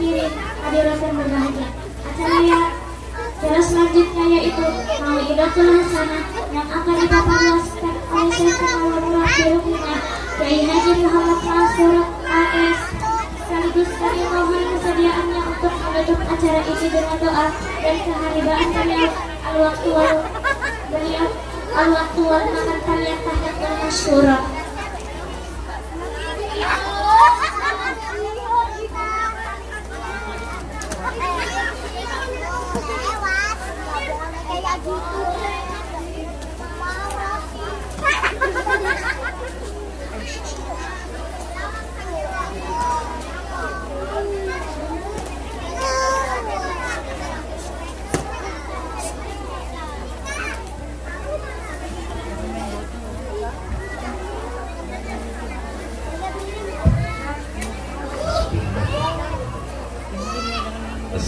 hadirin hadirat yang berbahagia. Acara yang selanjutnya yaitu Mau'idatul Hasanah yang akan dipaparkan oleh Syekh Kepala Lurah Birukina Kiai Haji Muhammad Mansur AS. Sekaligus kami mohon kesediaannya untuk menutup acara ini dengan doa dan keharibaan beliau al-waktu wal makan kalian tahiyat wal masyurah.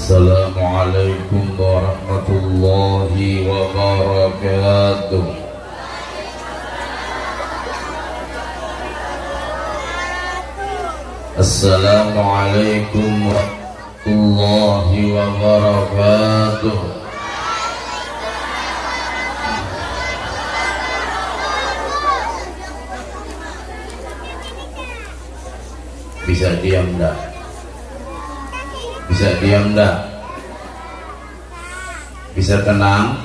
Assalamualaikum warahmatullahi wabarakatuh. Assalamualaikum warahmatullahi wabarakatuh. Bisa diam enggak? Bisa diam enggak? Bisa tenang?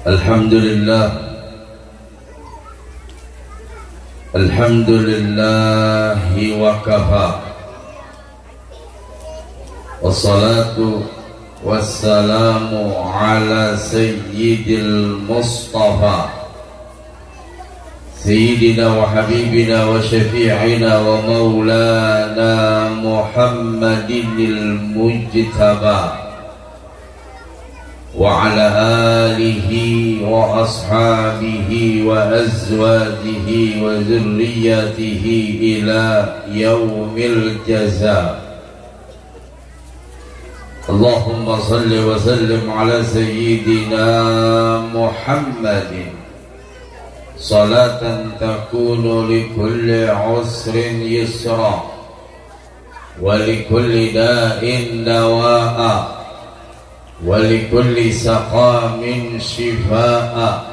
Alhamdulillah. Alhamdulillahi wa kafa. Wassalatu wassalamu ala sayyidil mustafa Sayyidina wa habibina wa syafi'ina wa maulana Muhammadinil mujtaba wa ala alihi wa ashabihi wa azwajihi wa zurriyatihi ila yaumil jaza. Allahumma salli wa sallim ala sayyidina Muhammadin salatan takunu likulli usrin yusra wa likulli da'in dawa'a wa likulli saqamin shifaa'a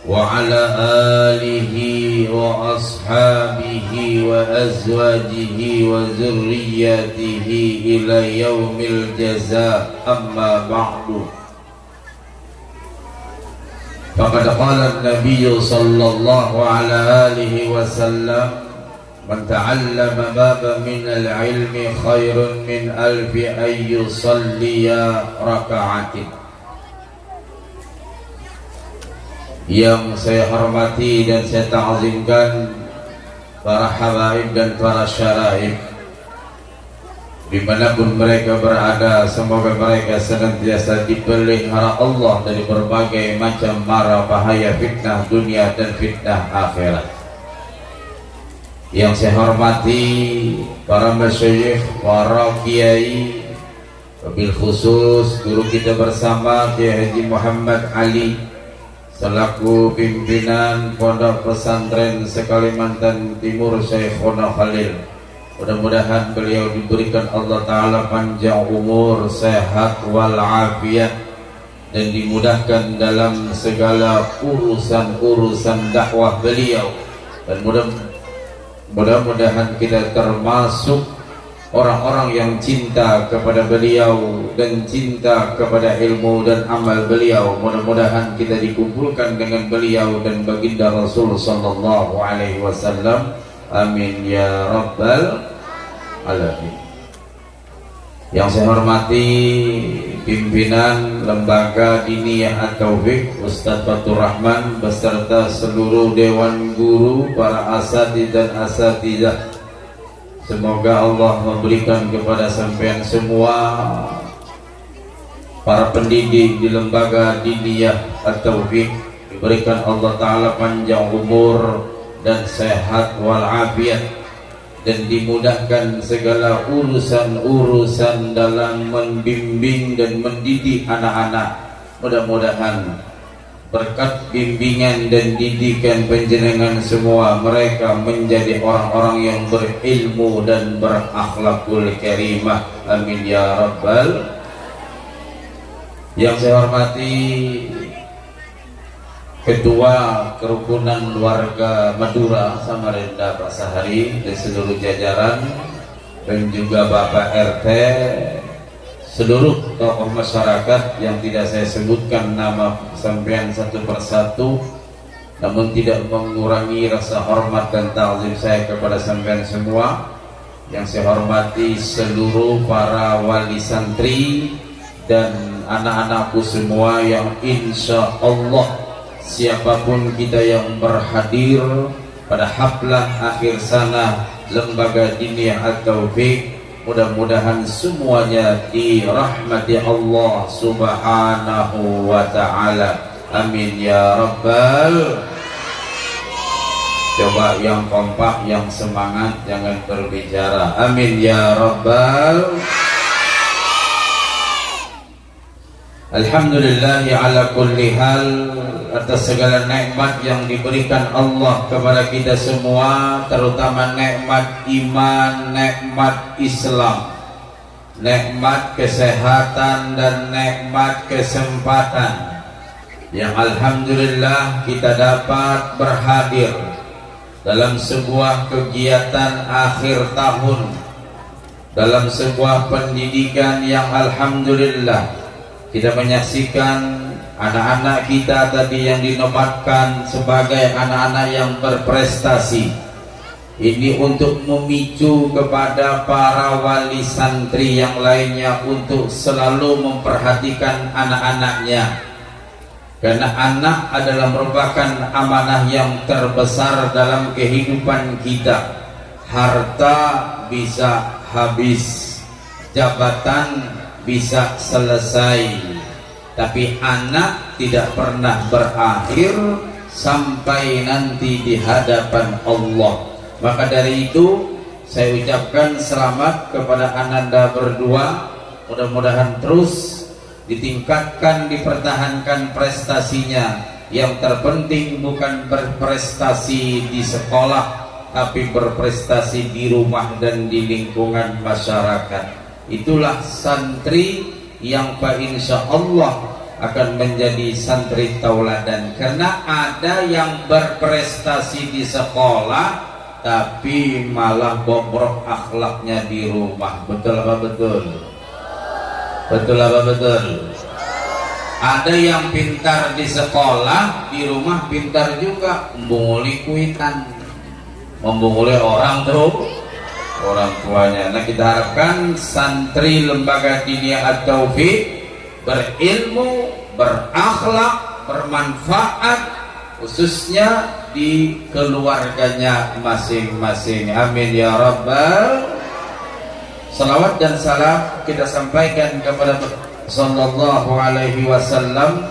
wa ala alihi wa ashabihi wa azwajihi wa zurriyatihi ila yaumil jaza. Amma ba'du. Faqad qala an-nabiy sallallahu ala alihi wa sallam man ta'allama baba min al-ilmi khairun min alfi an yusalliya raka'atin. Yang saya hormati dan saya ta'zimkan para habaib dan para syaraib dimanapun mereka berada, semoga mereka senantiasa dipelihara Allah dari berbagai macam mara bahaya fitnah dunia dan fitnah akhirat. Yang saya hormati para masyayikh, para kiai, wabil khusus guru kita bersama Kiai Haji Muhammad Ali selaku pimpinan Pondok Pesantren Sekalimantan Timur Syekhona Khalil. Mudah-mudahan beliau diberikan Allah Ta'ala panjang umur, sehat walafiat, dan dimudahkan dalam segala urusan-urusan dakwah beliau. Dan mudah-mudahan kita termasuk orang-orang yang cinta kepada beliau dan cinta kepada ilmu dan amal beliau. Mudah-mudahan kita dikumpulkan dengan beliau dan baginda Rasul sallallahu alaihi wasallam. Amin ya rabbal alamin. Yang saya hormati pimpinan Lembaga Diniyah At-Taufiq Ustaz Fatur Rahman beserta seluruh dewan guru, para asatidz dan asatidzah. Semoga Allah memberikan kepada sampean semua para pendidik di Lembaga Diniyah At-Taufiq diberikan Allah Ta'ala panjang umur dan sehat walafiat, dan dimudahkan segala urusan-urusan dalam membimbing dan mendidik anak-anak. Mudah-mudahan berkat bimbingan dan didikan panjenengan semua, mereka menjadi orang-orang yang berilmu dan berakhlakul karimah. Amin ya rabbal. Yang saya hormati Ketua Kerukunan Warga Madura Samarinda Pak Sahari dan seluruh jajaran, dan juga Bapak RT, seluruh tokoh masyarakat yang tidak saya sebutkan nama sampean satu persatu, namun tidak mengurangi rasa hormat dan ta'zim saya kepada sampean semua. Yang saya hormati seluruh para wali santri dan anak-anakku semua yang insya Allah siapapun kita yang berhadir pada haflah akhir sana Lembaga Diniyah At-Taufik, mudah-mudahan semuanya dirahmati Allah subhanahu wa ta'ala. Amin ya rabbal. Coba yang kompak, yang semangat, jangan berbicara. Amin ya rabbal. Alhamdulillahi ala kulli hal, atas segala nikmat yang diberikan Allah kepada kita semua, terutama nikmat iman, nikmat Islam, nikmat kesehatan dan nikmat kesempatan yang alhamdulillah kita dapat berhadir dalam sebuah kegiatan akhir tahun, dalam sebuah pendidikan yang alhamdulillah kita menyaksikan anak-anak kita tadi yang dinobatkan sebagai anak-anak yang berprestasi. Ini untuk memicu kepada para wali santri yang lainnya untuk selalu memperhatikan anak-anaknya, karena anak adalah merupakan amanah yang terbesar dalam kehidupan kita. Harta bisa habis, jabatan bisa selesai, tapi anak tidak pernah berakhir sampai nanti di hadapan Allah. Maka dari itu saya ucapkan selamat kepada ananda berdua, mudah-mudahan terus ditingkatkan, dipertahankan prestasinya. Yang terpenting bukan berprestasi di sekolah, tapi berprestasi di rumah dan di lingkungan masyarakat. Itulah santri yang insya Allah akan menjadi santri tauladan, karena ada yang berprestasi di sekolah tapi malah bobrok akhlaknya di rumah. Betul apa betul? Betul apa betul? Ada yang pintar di sekolah, di rumah pintar juga, membunguli kuitan, membunguli orang tuh, orang tuanya. Nah, kita harapkan santri Lembaga Diniyah At-Taufik berilmu, berakhlak, bermanfaat, khususnya di keluarganya masing-masing. Amin ya rabbal. Salawat dan salam kita sampaikan kepada sallallahu alaihi wasallam.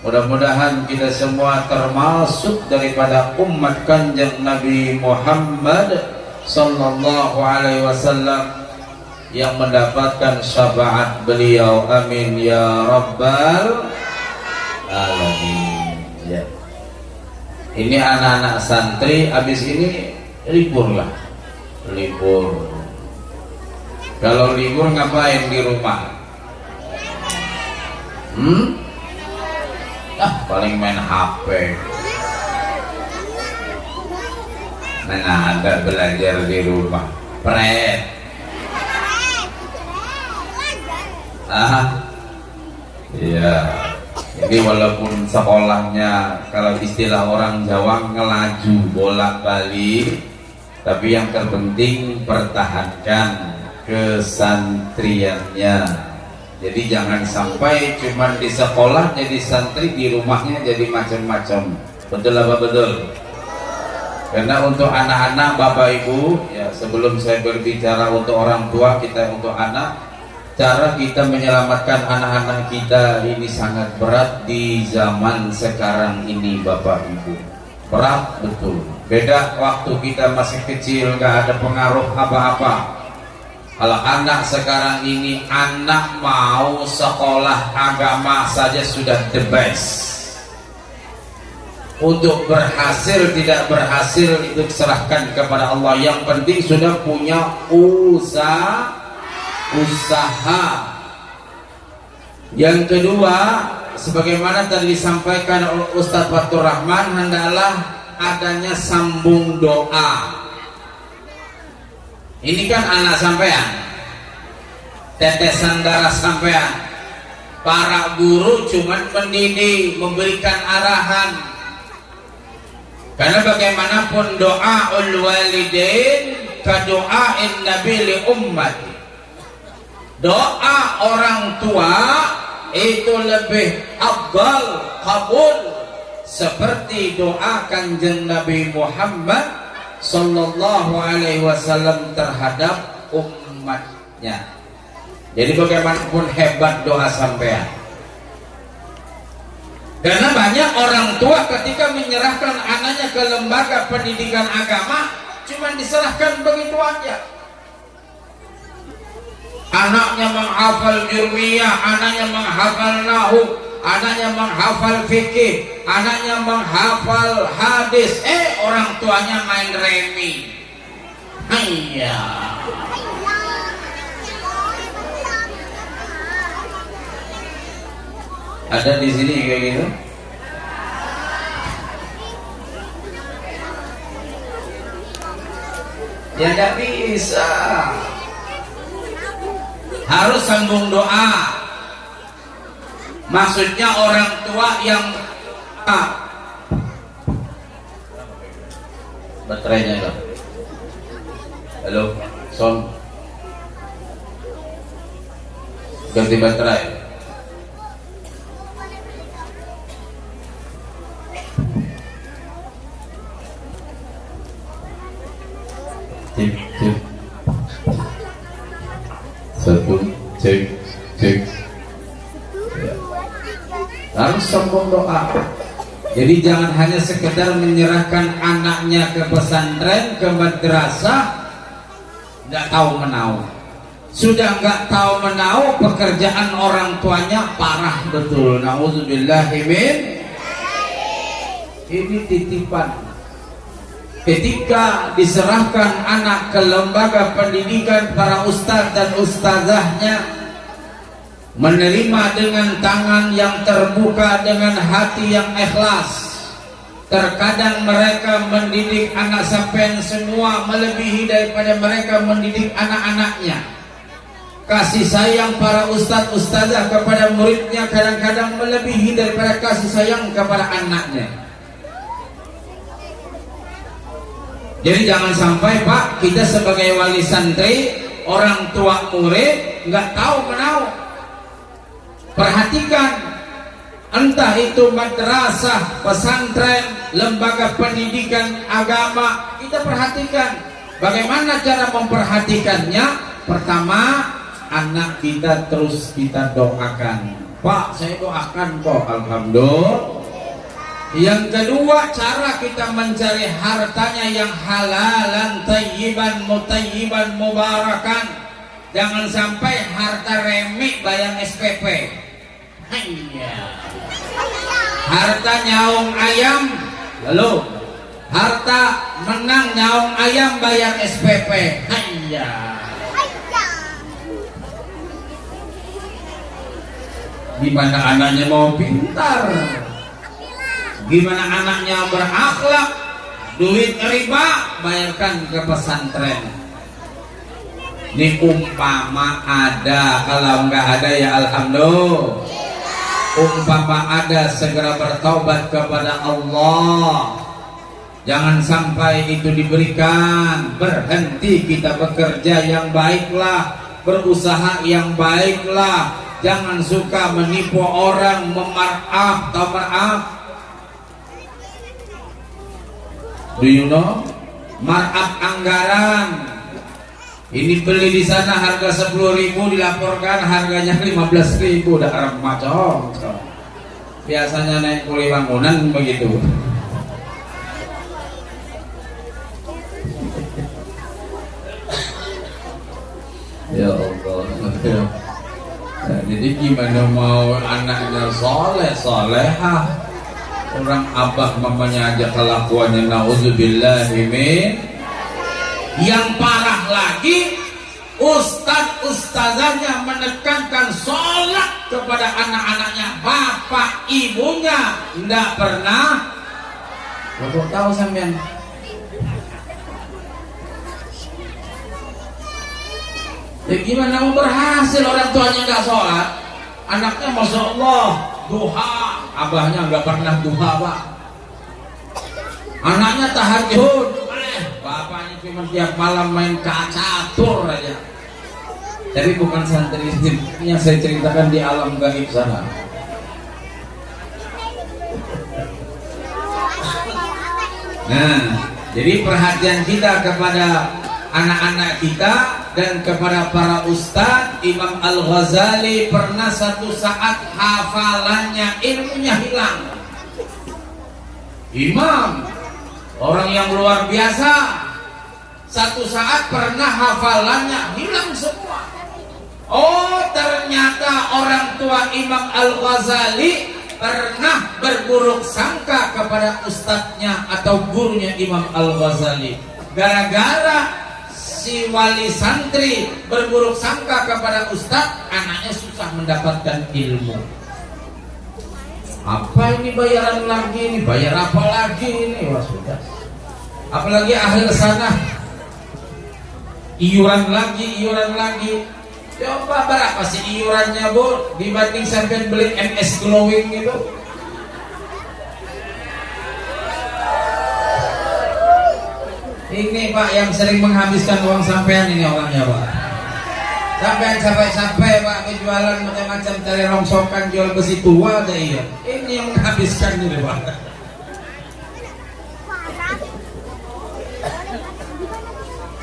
Mudah-mudahan kita semua termasuk daripada umat kanjeng Nabi Muhammad sallallahu alaihi wasallam yang mendapatkan syafaat beliau. Amin ya rabbal alamin. Ya. Ini anak-anak santri habis ini libur lah. Libur. Kalau libur ngapain di rumah? Paling main HP. Mana ada belajar di rumah? Pret. Iya. Jadi walaupun sekolahnya kalau istilah orang Jawa ngelaju bolak-balik, tapi yang terpenting pertahankan kesantriannya. Jadi jangan sampai cuman di sekolah jadi santri, di rumahnya jadi macam-macam. Betul apa betul? Karena untuk anak-anak, Bapak Ibu, ya sebelum saya berbicara untuk orang tua, kita untuk anak, cara kita menyelamatkan anak-anak kita ini sangat berat di zaman sekarang ini, Bapak Ibu. Berat betul. Beda waktu kita masih kecil, nggak ada pengaruh apa-apa. Kalau anak sekarang ini, anak mau sekolah agama saja sudah the best. Untuk berhasil tidak berhasil itu serahkan kepada Allah. Yang penting sudah punya usaha. Yang kedua, sebagaimana tadi disampaikan oleh Ustaz Fatur Rahman, hendaklah adanya sambung doa. Ini kan anak sampean, tetesan darah sampean. Para guru cuman mendidik, memberikan arahan. Karena bagaimanapun doaul walidain ka doain nabi li ummati. Doa orang tua itu lebih afdal, kabul seperti doa kanjeng Nabi Muhammad sallallahu alaihi wasallam terhadap umatnya. Jadi bagaimanapun hebat doa sampean. Karena banyak orang tua ketika menyerahkan anaknya ke lembaga pendidikan agama cuma diserahkan begitu aja. Anaknya menghafal jurmiyah, anaknya menghafal nahu, anaknya menghafal fikih, anaknya menghafal hadis. Orang tuanya main remi. Iya. Ada di sini kayak gitu. Ya tidak bisa. Harus sambung doa. Maksudnya orang tua yang baterainya enggak. Halo, Son. Ganti baterai. Cek. Satu, cek. Ya. Harus sambung doa. Jadi jangan hanya sekedar menyerahkan anaknya ke pesantren, ke madrasah, nggak tahu menau. Sudah nggak tahu menau, pekerjaan orang tuanya parah betul. Nauzubillahimin. Ini titipan. Ketika diserahkan anak ke lembaga pendidikan, para ustadz dan ustazahnya menerima dengan tangan yang terbuka, dengan hati yang ikhlas. Terkadang mereka mendidik anak sampean semua melebihi daripada mereka mendidik anak-anaknya. Kasih sayang para ustadz ustazah kepada muridnya kadang-kadang melebihi daripada kasih sayang kepada anaknya. Jadi jangan sampai Pak, kita sebagai wali santri, orang tua murid nggak tahu menau. Perhatikan, entah itu madrasah, pesantren, lembaga pendidikan agama, kita perhatikan. Bagaimana cara memperhatikannya? Pertama, anak kita terus kita doakan. Pak, saya doakan kok, alhamdulillah. Yang kedua, cara kita mencari hartanya yang halalan, tayyiban, mutayyiban, mubarakan. Jangan sampai harta remi bayang SPP. Hanya. Harta nyaung ayam, lalu harta menang nyaung ayam bayang SPP. Hanya. Gimana anaknya mau pintar? Gimana anaknya berakhlak? Duit riba bayarkan ke pesantren. Ini umpama ada, kalau enggak ada ya alhamdulillah. Umpama ada, segera bertaubat kepada Allah. Jangan sampai itu diberikan. Berhenti kita bekerja yang baiklah, berusaha yang baiklah. Jangan suka menipu orang, memarap atau marap. Do you know? Markup anggaran. Ini beli di sana harga 10.000, dilaporkan harganya 15.000, udah Arab macam. Biasanya naik kuli bangunan begitu. Ya Allah. Nah, jadi gimana mau anaknya soleh solehah? Orang abah mamanya aja kelakuannya nauzubillahimin. Yang parah lagi, ustazahnya menekankan sholat kepada anak-anaknya, bapak ibunya tidak pernah. Bapak tahu sampean? Ya gimana mau berhasil orang tuanya nggak sholat, anaknya masya Allah duha, abahnya nggak pernah duha pak. Anaknya tahajud, bapaknya cuma tiap malam main catur aja. Tapi bukan santri yang saya ceritakan di alam gaib sana. Nah, jadi perhatian kita kepada anak-anak kita dan kepada para ustadz. Imam Al-Ghazali pernah satu saat hafalannya, ilmunya hilang. Imam, orang yang luar biasa, satu saat pernah hafalannya hilang semua. Oh, ternyata orang tua Imam Al-Ghazali pernah berburuk sangka kepada ustadznya atau gurunya Imam Al-Ghazali. Gara-gara si wali santri berburuk sangka kepada ustadz, anaknya susah mendapatkan ilmu. Apa ini bayaran lagi ini? Bayar apa lagi ini? Wah sudah. Apalagi akhir sana, iuran lagi. Coba berapa sih iurannya bu? Dibanding sampai beli MS glowing gitu. Ini pak yang sering menghabiskan uang sampean ini orangnya pak. Sampean sampai pak jualan macam-macam, cari rongsokan, jual besi tua ada iya. Ini yang menghabiskan ini pak.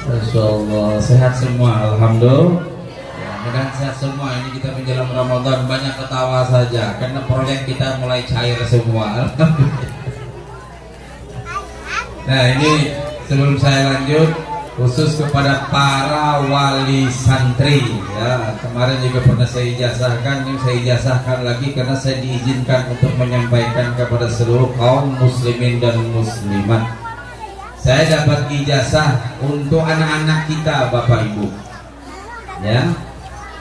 Masya Allah, sehat semua, alhamdulillah. Mudah sehat semua. Ini kita menjelang Ramadan, banyak ketawa saja karena proyek kita mulai cair semua. Nah ini sebelum saya lanjut, khusus kepada para wali santri ya, kemarin juga pernah saya ijazahkan, ini saya ijazahkan lagi karena saya diizinkan untuk menyampaikan kepada seluruh kaum muslimin dan muslimat. Saya dapat ijazah untuk anak-anak kita bapak ibu ya,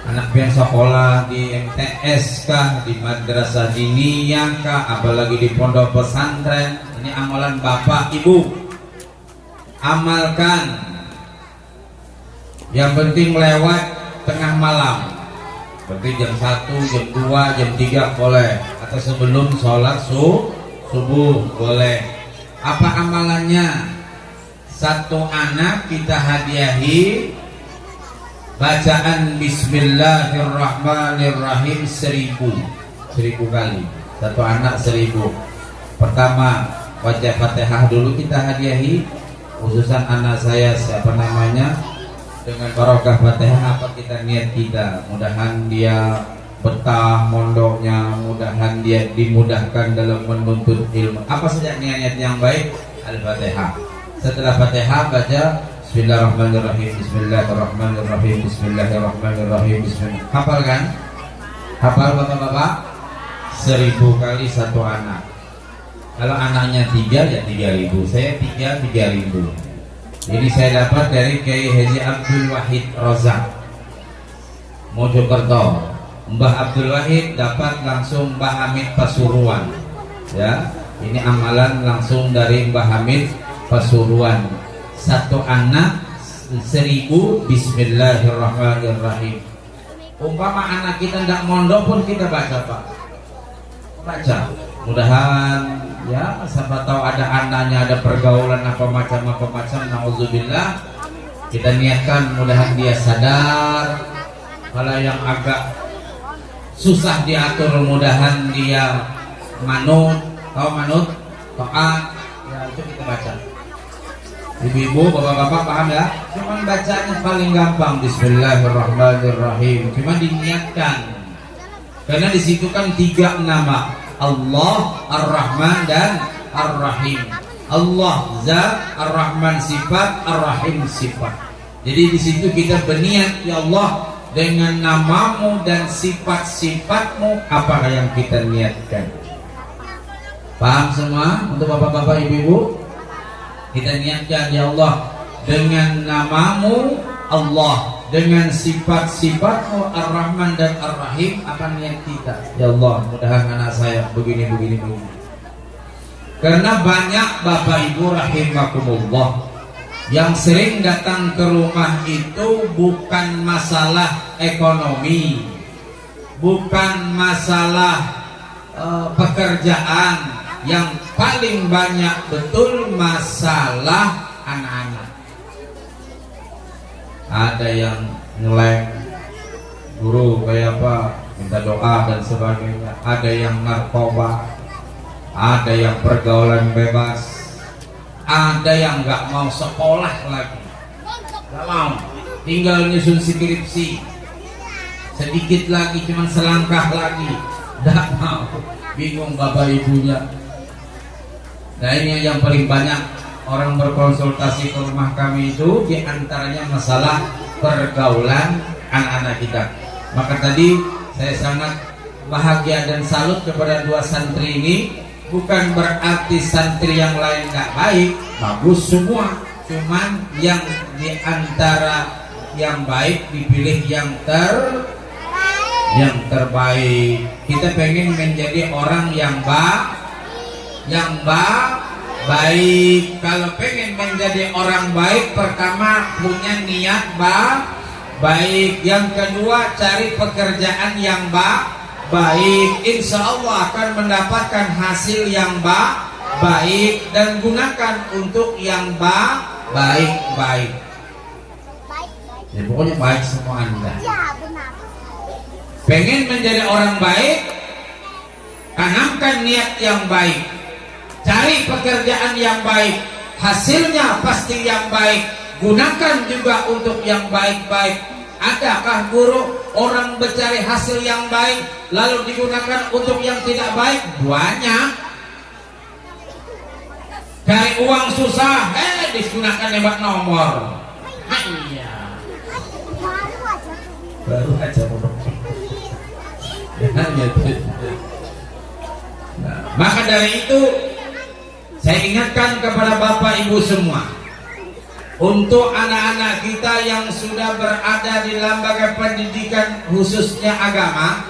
anak yang sekolah di MTS kah, di madrasah diniyah kah, apalagi di pondok pesantren. Ini amalan bapak ibu, amalkan. Yang penting lewat tengah malam, berarti jam 1, jam 2, jam 3 boleh, atau sebelum sholat subuh boleh. Apa amalannya? Satu anak kita hadiahi bacaan Bismillahirrahmanirrahim 1000 kali. Satu anak 1000. Pertama baca Fatihah dulu kita hadiahi, khususan anak saya siapa namanya, dengan barokah Fatihah apa kita niat kita, mudahan dia betah mondoknya, mudahan dia dimudahkan dalam menuntut ilmu. Apa saja niat yang baik, Al-Fatihah. Setelah Fatihah baca Bismillahirrahmanirrahim, Bismillahirrahmanirrahim, Bismillahirrahmanirrahim, Bismillah. Hafal kan? Hafal bapak-bapak? 1000 kali satu anak. Kalau anaknya 3 ya 3000. Saya 3000. Ini saya dapat dari Kiai Haji Abdul Wahid Rozak Mojokerto. Mbah Abdul Wahid dapat langsung Mbah Hamid Pasuruan. Ya, ini amalan langsung dari Mbah Hamid Pasuruan. Satu anak 1000 Bismillahirrahmanirrahim. Umpama anak kita tidak mondok pun kita baca pak, baca. Mudahan ya, siapa tahu ada anaknya ada pergaulan apa macam, nauzubillah. Kita niatkan mudahan dia sadar. Kalau yang agak susah diatur mudahan dia manut, tahu manut, taat, ya itu kita baca. Ibu-ibu, bapak-bapak paham ya? Cuman bacanya paling gampang Bismillahirrahmanirrahim. Cuma diniatkan. Karena di situ kan 3 nama, Allah, Ar-Rahman dan Ar-Rahim. Allah zat, Ar-Rahman sifat, Ar-Rahim sifat. Jadi di situ kita berniat, ya Allah, dengan namamu dan sifat-sifatmu apa yang kita niatkan. Paham semua untuk bapak-bapak ibu-ibu? Kita niatkan ya Allah, dengan namamu Allah, dengan sifat-sifatmu Ar-Rahman dan Ar-Rahim, apa niat kita? Ya Allah, mudahan anak saya begini. Karena banyak bapak ibu rahimakumullah yang sering datang ke rumah itu bukan masalah ekonomi, bukan masalah pekerjaan, yang paling banyak betul masalah anak-anak. Ada yang ngeleng guru kayak apa, minta doa dan sebagainya. Ada yang narkoba, ada yang pergaulan bebas, ada yang nggak mau sekolah lagi, nggak mau, tinggal nyusun skripsi, sedikit lagi, cuma selangkah lagi, nggak mau, bingung bapak ibunya. Nah ini yang paling banyak orang berkonsultasi ke rumah kami itu, diantaranya masalah pergaulan anak-anak kita. Maka tadi saya sangat bahagia dan salut kepada dua santri ini. Bukan berarti santri yang lain gak baik, bagus semua, cuman yang diantara yang baik dipilih yang terbaik. Kita pengen menjadi orang yang baik. Kalau pengen menjadi orang baik, pertama punya niat baik. Yang kedua, cari pekerjaan yang baik. Insya Allah akan mendapatkan hasil yang baik, dan gunakan untuk yang baik. Ya, pokoknya baik semua Anda. Pengen menjadi orang baik, tanamkan niat yang baik. Cari pekerjaan yang baik, hasilnya pasti yang baik. Gunakan juga untuk yang baik-baik. Adakah guru orang mencari hasil yang baik lalu digunakan untuk yang tidak baik? Banyak. Cari uang susah, digunakan nembak nomor. Iya. Baru aja nah, maka dari itu saya ingatkan kepada bapak ibu semua, untuk anak-anak kita yang sudah berada di lembaga pendidikan khususnya agama,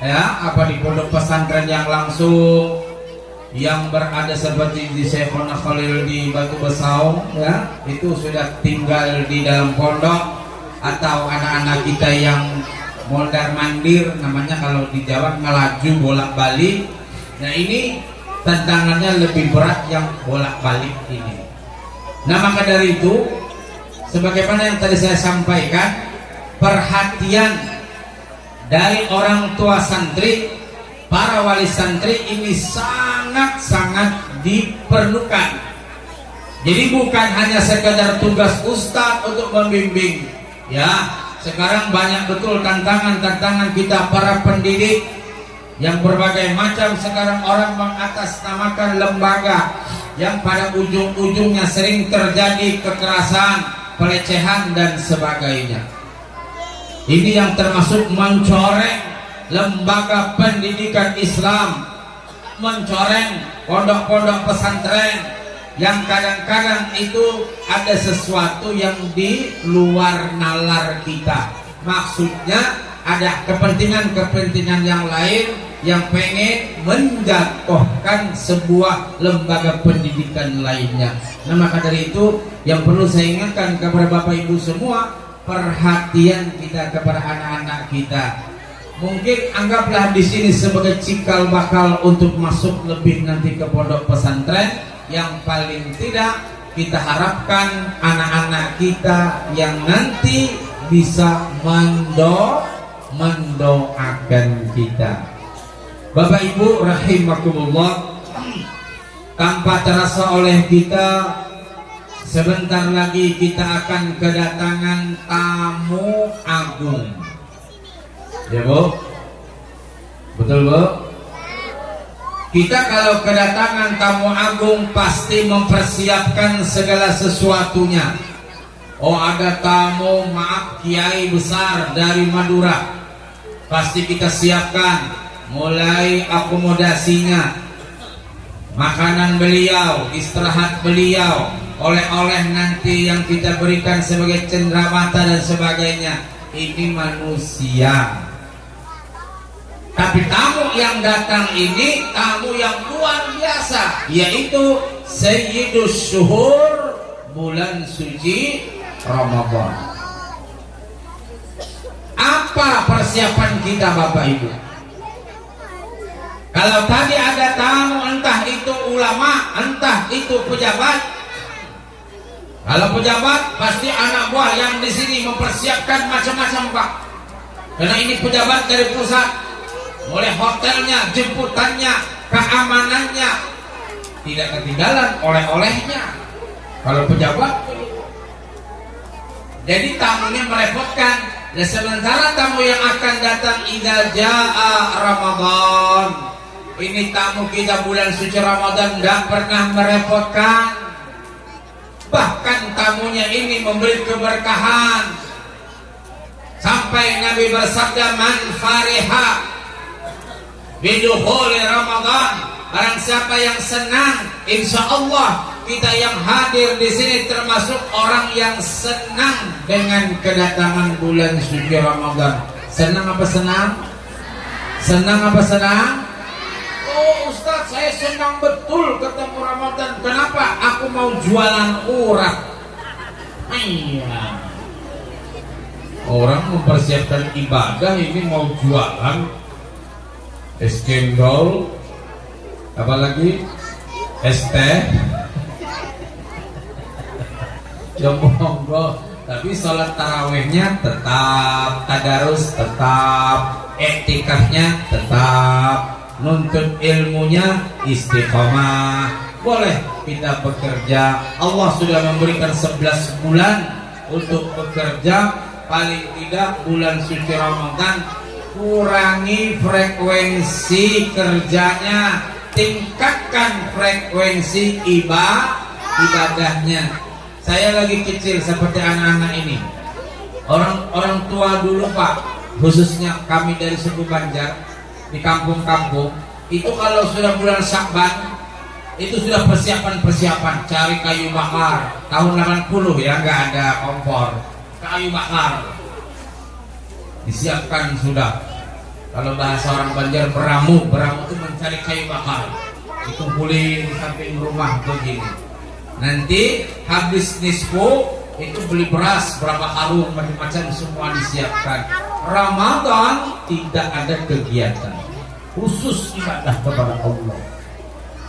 ya, apa di pondok pesantren yang langsung, yang berada seperti di Syekhona Khalil di Batu Besau, ya, itu sudah tinggal di dalam pondok, atau anak-anak kita yang mondar mandir, namanya kalau di Jawa ngelaju bolak-balik. Nah ini tantangannya lebih berat yang bolak-balik ini. Nah maka dari itu, sebagaimana yang tadi saya sampaikan, perhatian dari orang tua santri, para wali santri ini sangat-sangat diperlukan. Jadi bukan hanya sekedar tugas ustadz untuk membimbing, ya. Sekarang banyak betul tantangan-tantangan kita para pendidik yang berbagai macam. Sekarang orang mengatasnamakan lembaga yang pada ujung-ujungnya sering terjadi kekerasan, pelecehan dan sebagainya. Ini yang termasuk mencoreng lembaga pendidikan Islam, mencoreng pondok-pondok pesantren yang kadang-kadang itu ada sesuatu yang di luar nalar kita. Maksudnya ada kepentingan-kepentingan yang lain yang pengen menjatuhkan sebuah lembaga pendidikan lainnya. Nah maka dari itu yang perlu saya ingatkan kepada bapak ibu semua, perhatian kita kepada anak-anak kita. Mungkin anggaplah di sini sebagai cikal bakal untuk masuk lebih nanti ke pondok pesantren. Yang paling tidak kita harapkan anak-anak kita yang nanti bisa mendoakan kita. Bapak Ibu rahimakumullah, tanpa terasa oleh kita, sebentar lagi kita akan kedatangan tamu agung. Ya Bu? Betul Bu? Kita kalau kedatangan tamu agung pasti mempersiapkan segala sesuatunya. Oh ada tamu, maaf, kiai besar dari Madura, pasti kita siapkan mulai akomodasinya, makanan beliau, istirahat beliau, oleh-oleh nanti yang kita berikan sebagai cenderamata dan sebagainya. Ini manusia. Tapi tamu yang datang ini tamu yang luar biasa, yaitu Sayyidus Syuhur, bulan suci Ramadan. Apa persiapan kita Bapak Ibu? Kalau tadi ada tamu, entah itu ulama, entah itu pejabat. Kalau pejabat pasti anak buah yang di sini mempersiapkan macam-macam Pak. Karena ini pejabat dari pusat, mulai hotelnya, jemputannya, keamanannya, tidak ketinggalan oleh-olehnya. Kalau pejabat, jadi tamunya merepotkan. Dan sementara tamu yang akan datang idza jaa Ramadan, ini tamu kita bulan suci Ramadan tidak pernah merepotkan. Bahkan tamunya ini memberi keberkahan. Sampai Nabi bersabda, man fariha bidukhuli Ramadan, barang siapa yang senang, insya Allah kita yang hadir di sini termasuk orang yang senang dengan kedatangan bulan suci Ramadan. Senang apa senang? Senang apa senang? Oh Ustaz, saya senang betul ketemu Ramadan. Kenapa? Aku mau jualan urat. Iya. Orang mempersiapkan ibadah ini mau jualan es cendol, apalagi es teh. Ya monggo, tapi sholat tarawihnya tetap, tadarus tetap, etikahnya tetap, nuntut ilmunya istiqomah. Boleh kita bekerja. Allah sudah memberikan 11 bulan untuk bekerja. Paling tidak bulan suci Ramadan, kurangi frekuensi kerjanya, tingkatkan frekuensi ibadahnya. Saya lagi kecil seperti anak-anak ini. Orang tua dulu Pak, khususnya kami dari suku Banjar di kampung-kampung, itu kalau sudah bulan Syakban itu sudah persiapan cari kayu bakar. Tahun 80 ya, nggak ada kompor, kayu bakar disiapkan sudah. Kalau bahasa orang Banjar beramu itu mencari kayu bakar, dikumpulin di samping rumah begini. Nanti habis nisfu itu beli beras berapa karung, macam-macam semua disiapkan. Ramadan tidak ada kegiatan khusus ibadah kepada Allah.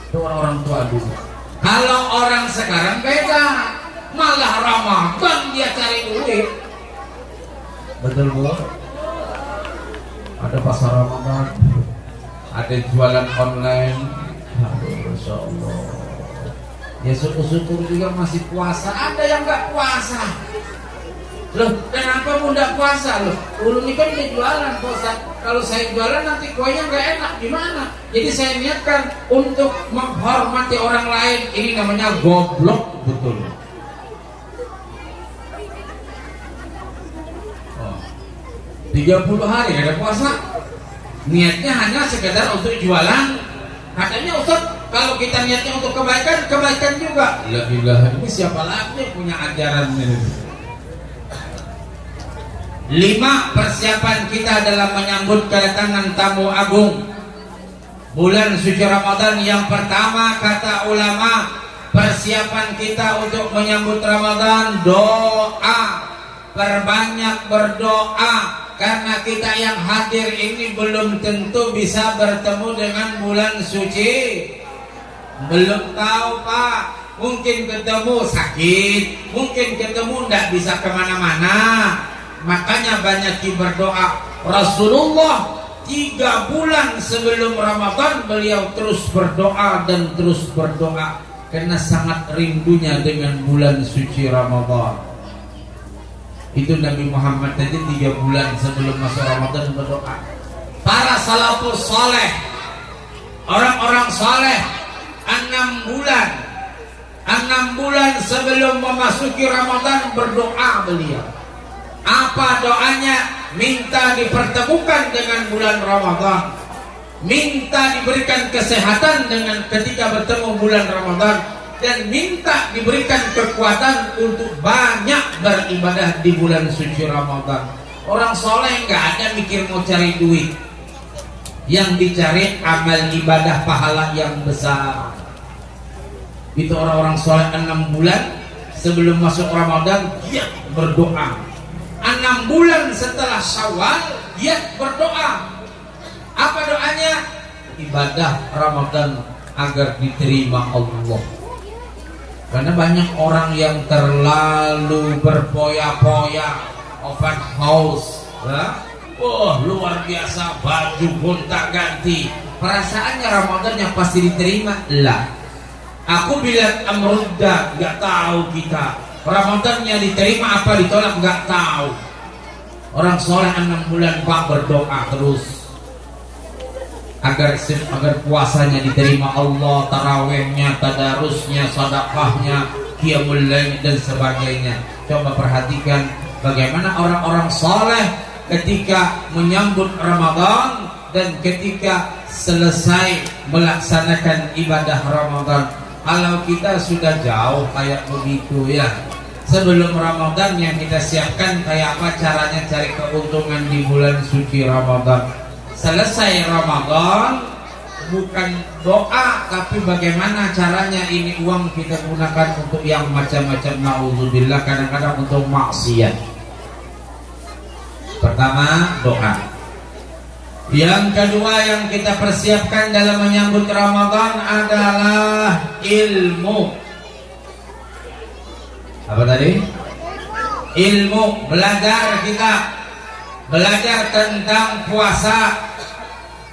Itu orang tua dulu. Kalau orang sekarang beda, malah Ramadan dia cari duit. Betul Bu? Ada pasar Ramadan, ada jualan online. Masya Allah. Ya syukur-syukur juga masih puasa. Ada yang nggak puasa. Loh, kenapa mau nggak puasa loh? Ulun ini kan dia jualan puasa. Kalau saya jualan nanti kuahnya nggak enak gimana? Jadi saya niatkan untuk menghormati orang lain. Ini namanya goblok betul. Oh. 30 hari ada puasa. Niatnya hanya sekedar untuk jualan. Katanya Ustaz, kalau kita niatnya untuk kebaikan juga. La ilaha, ini siapa lagi punya ajaran ini? 5 persiapan kita dalam menyambut kedatangan tamu agung bulan suci Ramadan. Yang pertama kata ulama, persiapan kita untuk menyambut Ramadan doa. Perbanyak berdoa. Karena kita yang hadir ini belum tentu bisa bertemu dengan bulan suci. Belum tahu Pak. Mungkin ketemu sakit, mungkin ketemu tidak bisa kemana-mana. Makanya banyak berdoa. Rasulullah 3 bulan sebelum Ramadan beliau terus berdoa dan terus berdoa. Karena sangat rindunya dengan bulan suci Ramadan. Itu Nabi Muhammad tadi 3 bulan sebelum masuk Ramadan berdoa. Para salafus saleh, orang-orang saleh 6 bulan sebelum memasuki Ramadan berdoa beliau. Apa doanya? Minta dipertemukan dengan bulan Ramadan. minta diberikan kesehatan dengan ketika bertemu bulan Ramadan, dan minta diberikan kekuatan untuk banyak beribadah di bulan suci Ramadan. Orang soleh nggak ada mikir mau cari duit, yang dicari amal ibadah pahala yang besar. Itu orang-orang soleh 6 bulan sebelum masuk Ramadan dia berdoa, 6 bulan setelah Syawal dia berdoa. Apa doanya? Ibadah Ramadan agar diterima Allah. Karena banyak orang yang terlalu berpoya-poya, open house, ya? Oh luar biasa, baju gonta ganti, perasaannya Ramadan yang pasti diterima lah. Aku bilang amrudda, nggak tahu kita Ramadannya diterima apa ditolak nggak tahu. Orang soleh 6 bulan Pak berdoa terus agar puasanya diterima Allah, tarawehnya, tadarusnya, sedekahnya, qiyamul lail dan sebagainya. Coba perhatikan bagaimana orang-orang soleh ketika menyambut Ramadan dan ketika selesai melaksanakan ibadah Ramadan. Kalau kita sudah jauh kayak begitu ya, sebelum Ramadan yang kita siapkan kayak apa caranya cari keuntungan di bulan suci Ramadan. Selesai Ramadan bukan doa, tapi bagaimana caranya ini uang kita gunakan untuk yang macam-macam, naudzubillah, kadang-kadang untuk maksiat. Pertama doa. Yang kedua yang kita persiapkan dalam menyambut Ramadan adalah ilmu. Apa tadi? Ilmu, belajar kita. Belajar tentang puasa,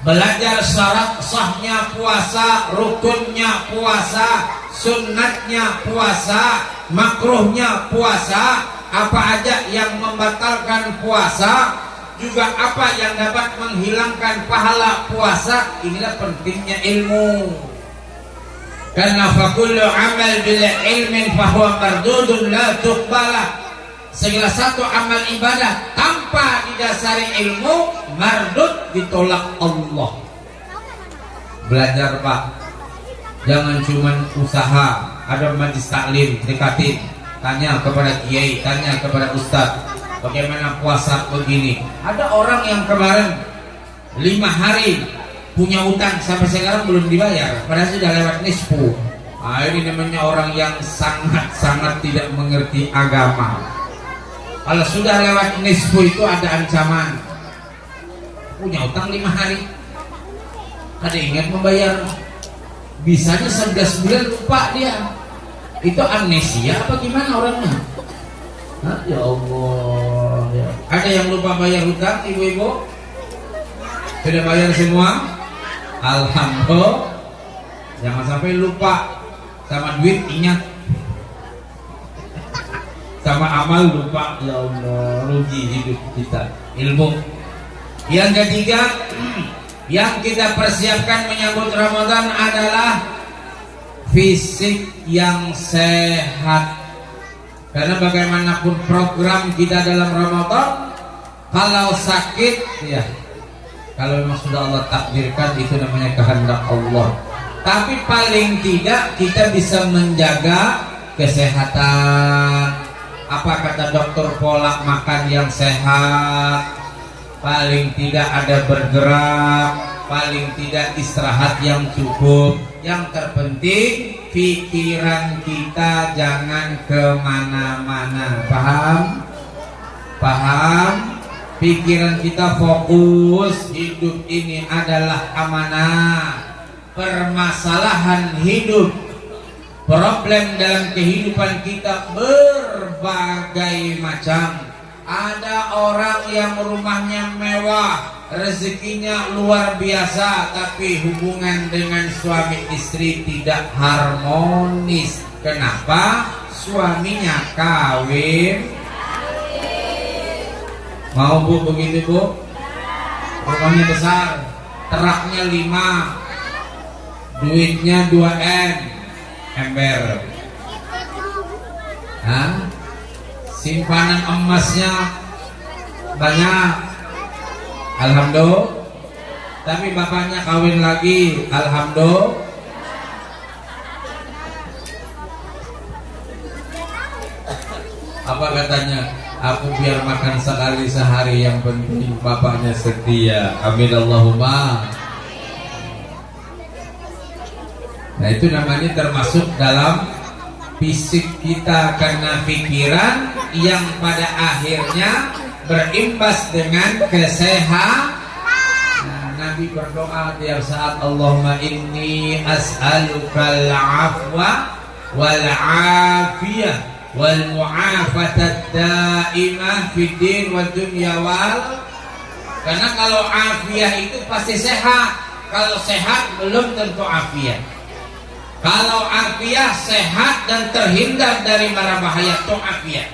belajar syarat sahnya puasa, rukunnya puasa, sunnatnya puasa, makruhnya puasa, apa aja yang membatalkan puasa, juga apa yang dapat menghilangkan pahala puasa. Inilah pentingnya ilmu. Karena fakullu amal bila ilmin fahuwa mardudun la tuqbalah. Segala satu amal ibadah tanpa didasari ilmu mardud, ditolak Allah. Belajar Pak, jangan cuma usaha. Ada majlis taklim dekatin, tanya kepada kiai, tanya kepada ustaz, bagaimana puasa begini. Ada orang yang kemarin 5 hari punya utang sampai sekarang belum dibayar, padahal sudah lewat nisfu. Ini namanya orang yang sangat-sangat tidak mengerti agama. Kalau sudah lewat nisfu itu ada ancaman. Punya utang 5 hari, ada ingat membayar, bisanya 11 bulan lupa dia. Itu amnesia apa gimana orangnya? Ya Allah ya. Ada yang lupa bayar hutang ibu-ibu? Sudah bayar semua? Alhamdulillah. Jangan sampai lupa. Sama duit ingat, sama amal lupa. Ya Allah, rugi hidup kita. Ilmu. Yang ketiga yang kita persiapkan menyambut Ramadan adalah fisik yang sehat. Karena bagaimanapun program kita dalam Ramadan, kalau sakit ya, kalau memang sudah Allah takdirkan, itu namanya kehendak Allah. Tapi paling tidak kita bisa menjaga kesehatan. Apa kata dokter? Pola makan yang sehat, paling tidak ada bergerak, paling tidak istirahat yang cukup. Yang terpenting pikiran kita jangan kemana-mana. Paham? Paham? Pikiran kita fokus. Hidup ini adalah amanah. Permasalahan hidup, problem dalam kehidupan kita berbagai macam. Ada orang yang rumahnya mewah, rezekinya luar biasa, tapi hubungan dengan suami istri tidak harmonis. Kenapa? Suaminya kawin. Mau Bu begitu Bu? Rumahnya besar, teraknya 5, duitnya 2M, ember. Simpanan emasnya banyak. Alhamdulillah. tapi bapaknya kawin lagi, alhamdulillah. Apa katanya? Aku biar makan sekali sehari, yang penting bapaknya setia. Amin Allahumma. Nah itu namanya termasuk dalam fisik kita, karena pikiran yang pada akhirnya berimbas dengan kesehatan. Nah, Nabi berdoa tiap saat, Allahumma inni as'alukal afwa wal afiyah wal mu'afatad daimah fid din wad dunya wal. Karena kalau afiah itu pasti sehat. Kalau sehat belum tentu afiah. Kalau afiah sehat dan terhindar dari mara bahaya, itu afiah.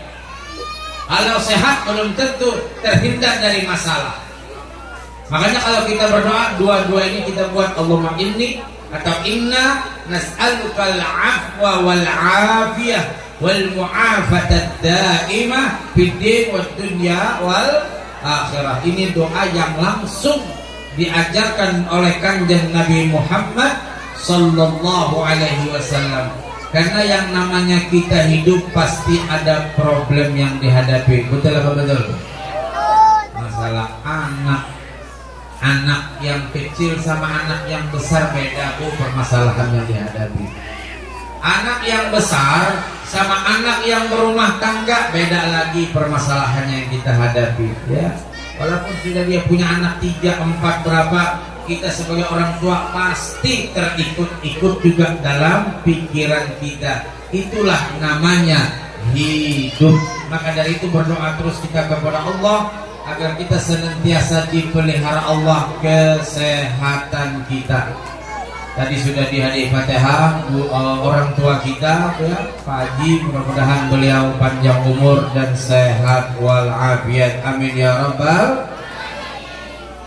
Kalau sehat belum tentu terhindar dari masalah. Makanya kalau kita berdoa, dua-dua ini kita buat, Allahumma inni atau inna nas'alukal afwa wal afiyah wal mu'afatad daimah fid din wad dunya wal akhirah. Ini doa yang langsung diajarkan oleh Kanjeng Nabi Muhammad sallallahu alaihi wasallam. Karena yang namanya kita hidup pasti ada problem yang dihadapi. Betul apa betul? Masalah anak yang kecil sama anak yang besar beda permasalahan yang dihadapi. Anak yang besar sama anak yang berumah tangga beda lagi permasalahannya yang kita hadapi, ya. Walaupun tidak dia punya anak 3, 4 berapa, kita sebagai orang tua pasti terikut-ikut juga dalam pikiran kita. Itulah namanya hidup. Maka dari itu berdoa terus kita kepada Allah agar kita senantiasa dipelihara Allah kesehatan kita. Tadi sudah dihadiri Fatihah orang tua kita, ya, Pak Haji, mudah-mudahan beliau panjang umur dan sehat walafiat, amin ya rabbal.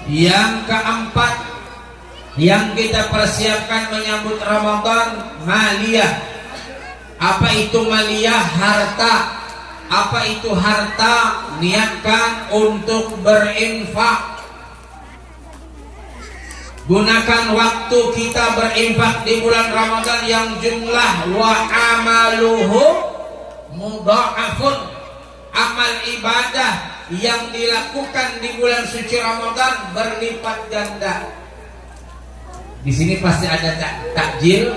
Yang keempat yang kita persiapkan menyambut Ramadan, maliyah. Apa itu maliyah? Harta. Apa itu harta? Niatkan untuk berinfak. Gunakan waktu kita berinfak di bulan Ramadan yang jumlah wa amaluhu mudha'afun. Amal ibadah yang dilakukan di bulan suci Ramadan berlipat ganda. Di sini pasti ada takjil.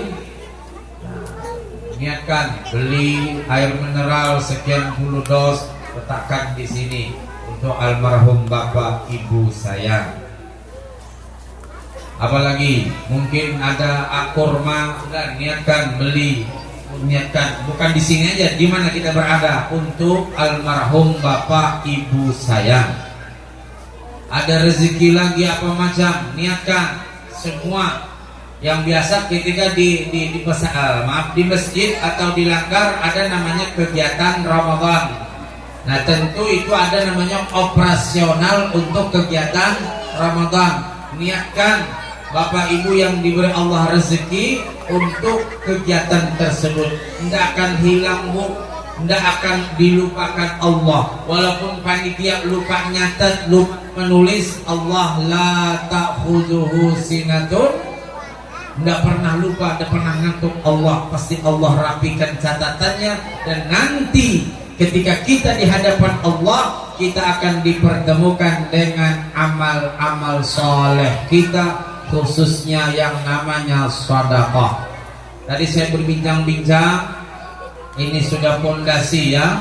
Niatkan beli air mineral sekian puluh dos, letakkan di sini untuk almarhum bapak ibu saya. Apalagi mungkin ada kurma, dan niatkan beli, niatkan bukan di sini aja, di mana kita berada, untuk almarhum bapak ibu saya. Ada rezeki lagi apa macam, niatkan semua. Yang biasa ketika di masjid atau di langgar ada namanya kegiatan Ramadan. Nah tentu itu ada namanya operasional untuk kegiatan Ramadan. Niatkan Bapak Ibu yang diberi Allah rezeki untuk kegiatan tersebut. Tidak akan hilang, Bu. Tidak akan dilupakan Allah. Walaupun panitia lupa nyatet, lupa menulis, Allah la ta'khudhuhu sinatun. Tidak pernah lupa, tidak pernah ngantuk. Allah pasti Allah rapikan catatannya. Dan nanti ketika kita di hadapan Allah, kita akan dipertemukan dengan amal-amal soleh kita, khususnya yang namanya sedekah. Tadi saya berbincang-bincang, ini sudah fondasi, ya,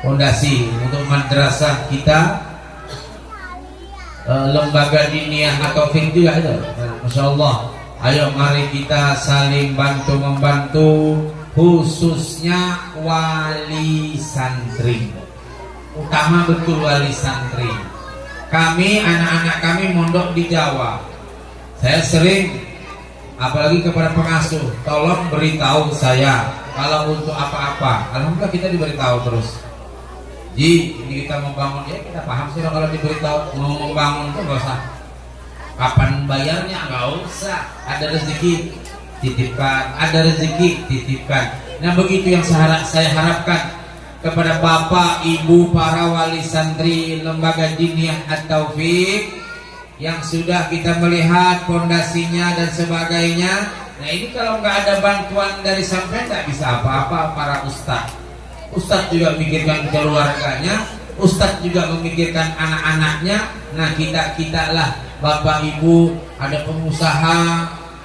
fondasi untuk madrasah kita, lembaga diniyah atau fiqh juga ada. Masya Allah. Ayo mari kita saling bantu-membantu, khususnya wali santri. Utama betul wali santri. Kami, anak-anak kami mondok di Jawa. Saya sering, apalagi kepada pengasuh, tolong beritahu saya kalau untuk apa-apa. Alhamdulillah kita diberitahu terus. Ji, ini kita membangun, ya kita paham sih kalau diberitahu mau membangun itu nggak usah. Kapan bayarnya nggak usah. Ada rezeki titipkan, ada rezeki titipkan. Nah begitu yang saya harapkan kepada bapak, ibu, para wali santri lembaga diniyah at-Taufik. yang sudah kita melihat pondasinya dan sebagainya. Nah ini kalau nggak ada bantuan dari sampean nggak bisa apa-apa para ustadz. Ustadz juga memikirkan keluarganya, ustadz juga memikirkan anak-anaknya. Nah kita lah bapak ibu, ada pengusaha,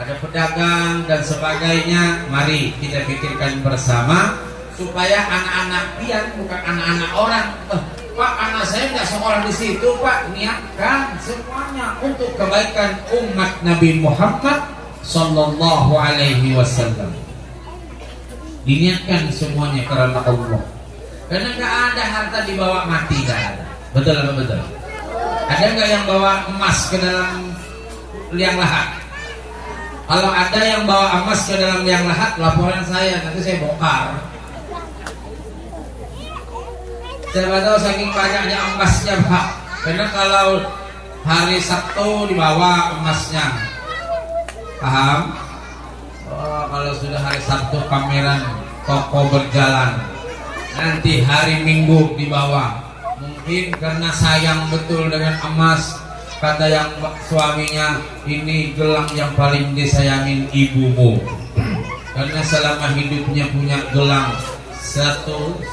ada pedagang dan sebagainya. Mari kita pikirkan bersama supaya anak-anak pian, bukan anak-anak orang. Pak, anak saya nggak sekolah di situ, Pak. Niatkan semuanya untuk kebaikan umat Nabi Muhammad Sallallahu Alaihi Wasallam. Diniatkan semuanya karena Allah. Karena nggak ada harta dibawa mati, nggak ada. Betul apa betul? Ada nggak yang bawa emas ke dalam liang lahat? Kalau ada yang bawa emas ke dalam liang lahat, laporan saya, nanti saya bongkar. Siapa tahu saking banyaknya emasnya Pak. Karena kalau hari Sabtu dibawa emasnya, paham? Oh, kalau sudah hari Sabtu pameran toko berjalan, nanti hari Minggu dibawa. Mungkin karena sayang betul dengan emas, kata yang suaminya, ini gelang yang paling disayangin ibumu. Karena selama hidupnya punya gelang 100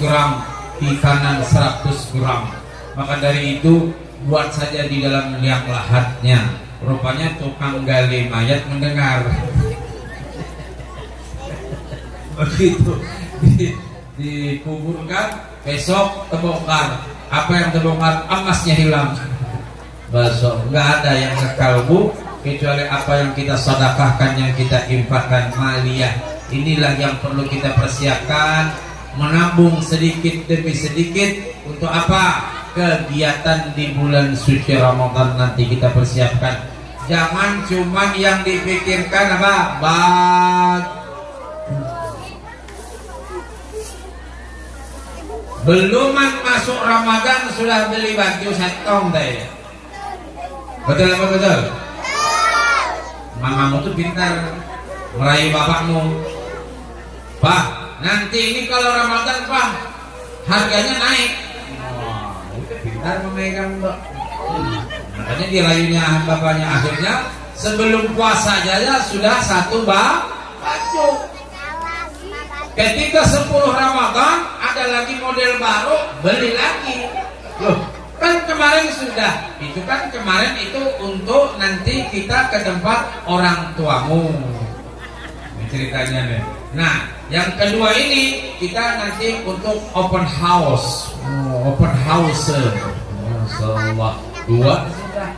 gram, di kanan 100 gram. Maka dari itu buat saja di dalam liang lahatnya. Rupanya tukang gali mayat mendengar. Begitu dikuburkan, besok terbongkar. Apa yang terbongkar? Emasnya hilang. Besok nggak ada yang kekal, Bu, kecuali apa yang kita sedekahkan, yang kita infakkan, maliyah. Inilah yang perlu kita persiapkan. Menabung sedikit demi sedikit untuk apa? Kegiatan di bulan suci Ramadan nanti kita persiapkan. Jangan cuman yang dipikirkan apa? Beluman masuk Ramadan sudah beli baju setong deh. Betul apa betul? Mamamu tuh pintar merayu bapakmu. Pak, nanti ini kalau Ramadan Pak, harganya naik. Wah, itu pintar memegang Mbak. Makanya dirayunya bapaknya, akhirnya sebelum puasa aja sudah satu baju. Ketika 10 Ramadan ada lagi model baru, beli lagi. Loh, kan kemarin sudah. Itu kan kemarin itu untuk nanti kita ke tempat orang tuamu. Ini ceritanya nih. Nah, yang kedua ini kita nanti untuk open house. Open house. Masyaallah. 2 sudah.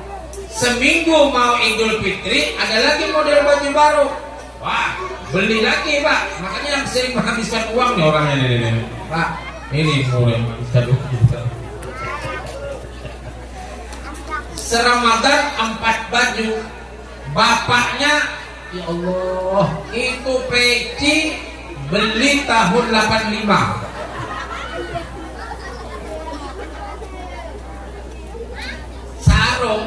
Seminggu mau Idul Fitri ada lagi model baju baru. Wah, beli lagi Pak. Makanya yang sering menghabiskan uang nih orangnya ini. Pak, ini mulai menghabiskan uang. Seramadan 4 baju. Bapaknya, ya Allah, itu peci beli tahun 85.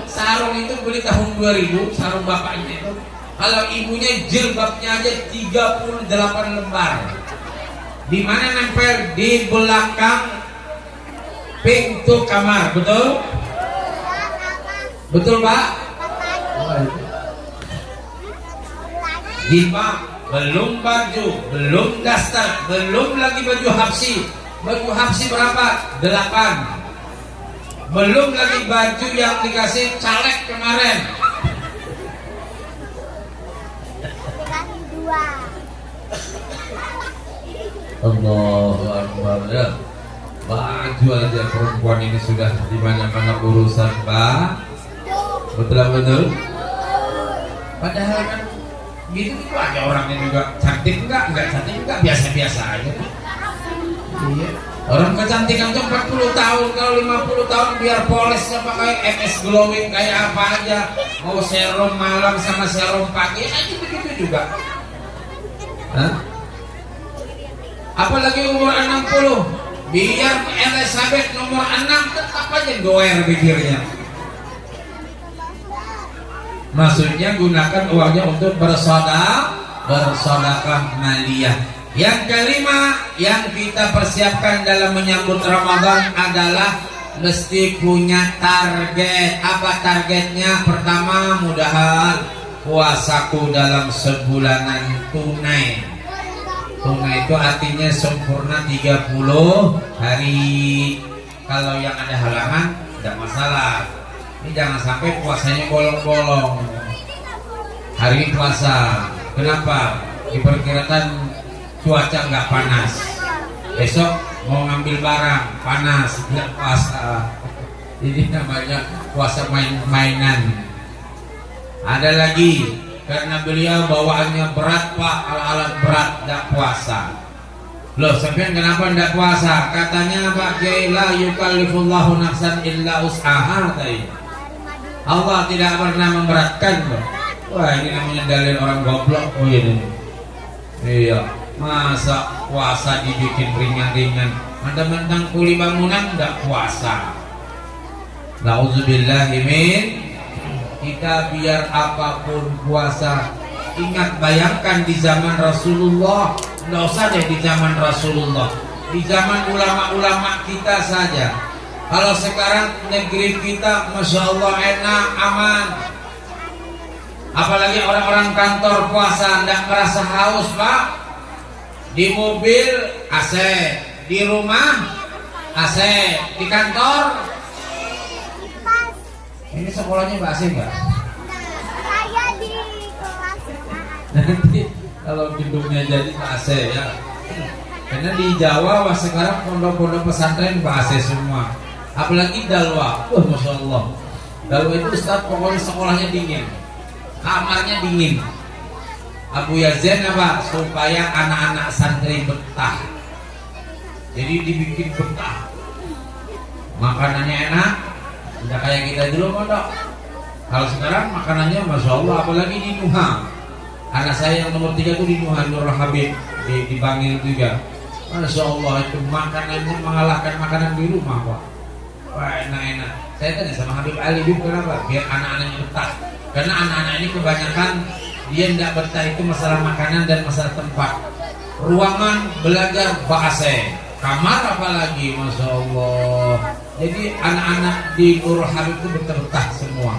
Sarung itu beli tahun 2000, sarung bapaknya itu. Kalau ibunya jilbabnya aja 38 lembar. Di mana nempel? Di belakang pintu kamar, betul? Betul, Pak? Jilbab, belum baju, belum daster, belum lagi baju hapsi. Baju hapsi berapa? 8. Belum lagi baju yang dikasih caleg kemarin. Allahu Akbar ya. Baju aja perempuan ini sudah di mana-mana urusan, Pak. Betul. Padahal kan gitu aja orangnya juga cantik enggak cantik enggak, biasa-biasa aja. Iya. Orang kecantikan tuh 40 tahun, kalau 50 tahun biar polesnya pakai MS glowing kayak apa aja. Mau serum malam sama serum pagi aja begitu juga. Hah? Apalagi umur 60, biar Elizabeth nomor 6 tetap aja goer bibirnya. Maksudnya gunakan uangnya untuk bersedekah maliyah. Yang kelima yang kita persiapkan dalam menyambut Ramadan adalah mesti punya target. Apa targetnya? Pertama, mudahan puasaku dalam sebulanan tunai. Tunai itu artinya sempurna 30 hari. Kalau yang ada halangan tidak masalah. Ini jangan sampai puasanya bolong-bolong. Hari ini puasa, kenapa? Diperkirakan cuaca nggak panas. Besok mau ngambil barang panas, nggak puasa. Ini namanya puasa main-mainan. Ada lagi, karena beliau bawaannya berat pak, alat-alat berat, nggak puasa. Loh, sampean kenapa nggak puasa? Katanya Pak Kiai, la yukallifullahu nafsan illa usaha. Allah tidak pernah memberatkan loh. Wah, ini namanya dalil orang goblok. Oh ini. Iya, masa puasa dibikin ringan-ringan, mentang-mentang kuli bangunan nggak puasa. Nauzubillahi min. Kita biar apapun puasa, ingat, bayangkan di zaman Rasulullah. Nggak usah deh di zaman Rasulullah, di zaman ulama-ulama kita saja. Kalau sekarang negeri kita Masya Allah enak, aman. Apalagi orang-orang kantor puasa nggak merasa haus pak. Di mobil AC, di rumah AC, di kantor. Ini sekolahnya Mbak AC nggak? Saya di kelas. Nanti kalau gedungnya jadi Mbak AC ya. Karena di Jawa wah sekarang pondok-pondok pesantren Mbak AC semua. Apalagi Dalwa. Masya Allah. Dalwa itu Ustaz pokoknya sekolahnya dingin, kamarnya dingin. Abu Yazin apa? Supaya anak-anak santri betah. Jadi dibikin betah. Makanannya enak. Tidak kayak kita dulu mondok. Kalau sekarang makanannya Masya Allah, apalagi di Nuha. Anak saya yang nomor 3 itu di Nuha, Nur Habib di Bangil juga. Masya Allah, itu makanannya mengalahkan makanan di rumah pak. Wah, enak-enak. Saya tanya sama Habib Ali, Bib, kenapa? Biar anak-anaknya betah. Karena anak-anak ini kebanyakan dia tidak betah itu masalah makanan dan masalah tempat. Ruangan belajar bahasa, kamar apalagi, Masya Allah. Jadi anak-anak di Nur Habib itu betah semua.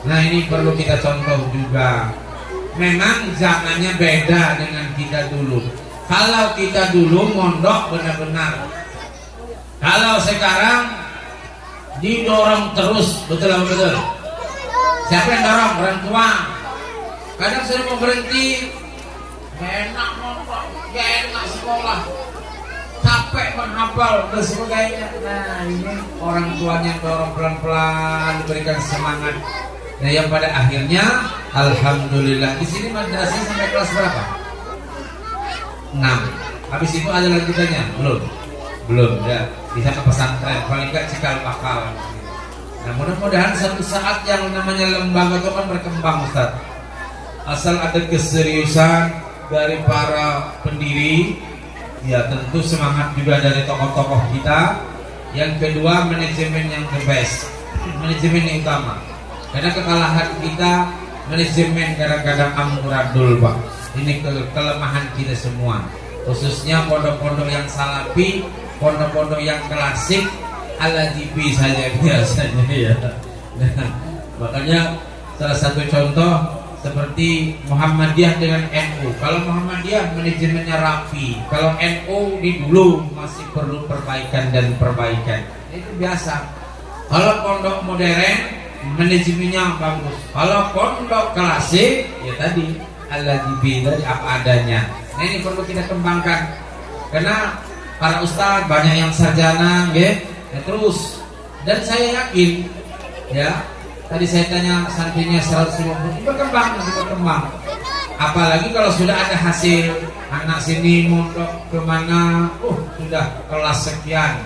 Nah ini perlu kita contoh juga. Memang zamannya beda dengan kita dulu. Kalau kita dulu mondok benar-benar. Kalau sekarang didorong terus, betul apa betul? Siapa yang dorong? Orang tua. Kadang saya mau berhenti, gak enak mondok, gak enak sekolah, capek menghafal dan sebagainya. Nah ini orang tuanya dorong pelan-pelan, berikan semangat. Nah yang pada akhirnya alhamdulillah di sini madrasah sampai kelas berapa? 6. Habis itu ada lanjutannya? Belum ya. Bisa ke pesantren, paling enggak cikal bakal. Nah mudah-mudahan satu saat yang namanya lembaga itu kan berkembang Ustaz. Asal ada keseriusan dari para pendiri, ya tentu semangat juga dari tokoh-tokoh kita. Yang kedua manajemen yang the best, manajemen yang utama. Karena kekalahan kita manajemen kadang-kadang amburadul pak. Ini kelemahan kita semua, khususnya pondok-pondok yang salafi, pondok-pondok yang klasik ala TV saja biasanya ya. Nah, makanya salah satu contoh seperti Muhammadiyah dengan NU. Kalau Muhammadiyah manajemennya rapi, kalau NU di dulu masih perlu perbaikan dan perbaikan. Itu biasa. Kalau pondok modern manajemennya bagus. Kalau pondok klasik ya tadi al-ladzi dari apa adanya. Nah ini perlu kita kembangkan. Karena para ustaz banyak yang sarjana, ya terus. Dan saya yakin, ya tadi saya tanya santrinya 150 berkembang, masih berkembang. Apalagi kalau sudah ada hasil, anak sini mondok kemana, sudah kelas sekian.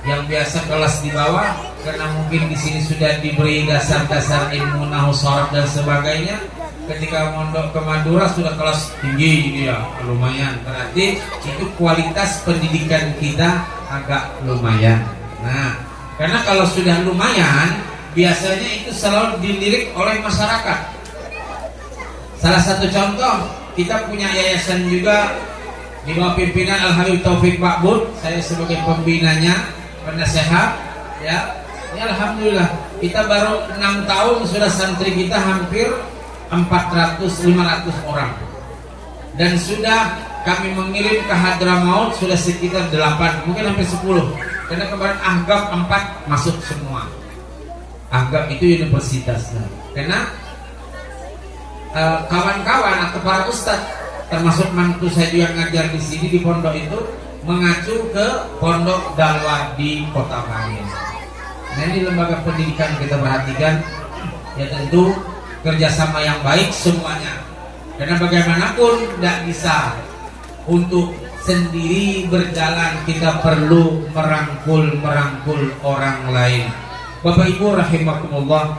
Yang biasa kelas di bawah, karena mungkin di sini sudah diberi dasar-dasar ilmu nahwu sharaf dan sebagainya. Ketika mondok ke Madura sudah kelas tinggi dia, lumayan. Berarti itu kualitas pendidikan kita agak lumayan. Nah, karena kalau sudah lumayan, biasanya itu selalu dilirik oleh masyarakat. Salah satu contoh, kita punya yayasan juga di bawah pimpinan Al Habib Taufik Ma'bud. Saya sebagai pembinanya, penasehat, Ya, ini alhamdulillah kita baru 6 tahun sudah santri kita hampir 400-500 orang. Dan sudah kami mengirim ke Hadramaut sudah sekitar 8, mungkin hampir 10. Karena kemarin Ahgab 4 masuk semua. Ahgab itu universitasnya. Karena kawan-kawan atau para ustadz termasuk mantu saya juga yang ngajar di sini di pondok itu mengacu ke pondok dakwah di Kota Bangil. Nah, ini lembaga pendidikan kita perhatikan ya, tentu kerjasama yang baik semuanya. Karena bagaimanapun tidak bisa untuk sendiri berjalan, kita perlu merangkul orang lain. Bapak Ibu rahimakumullah,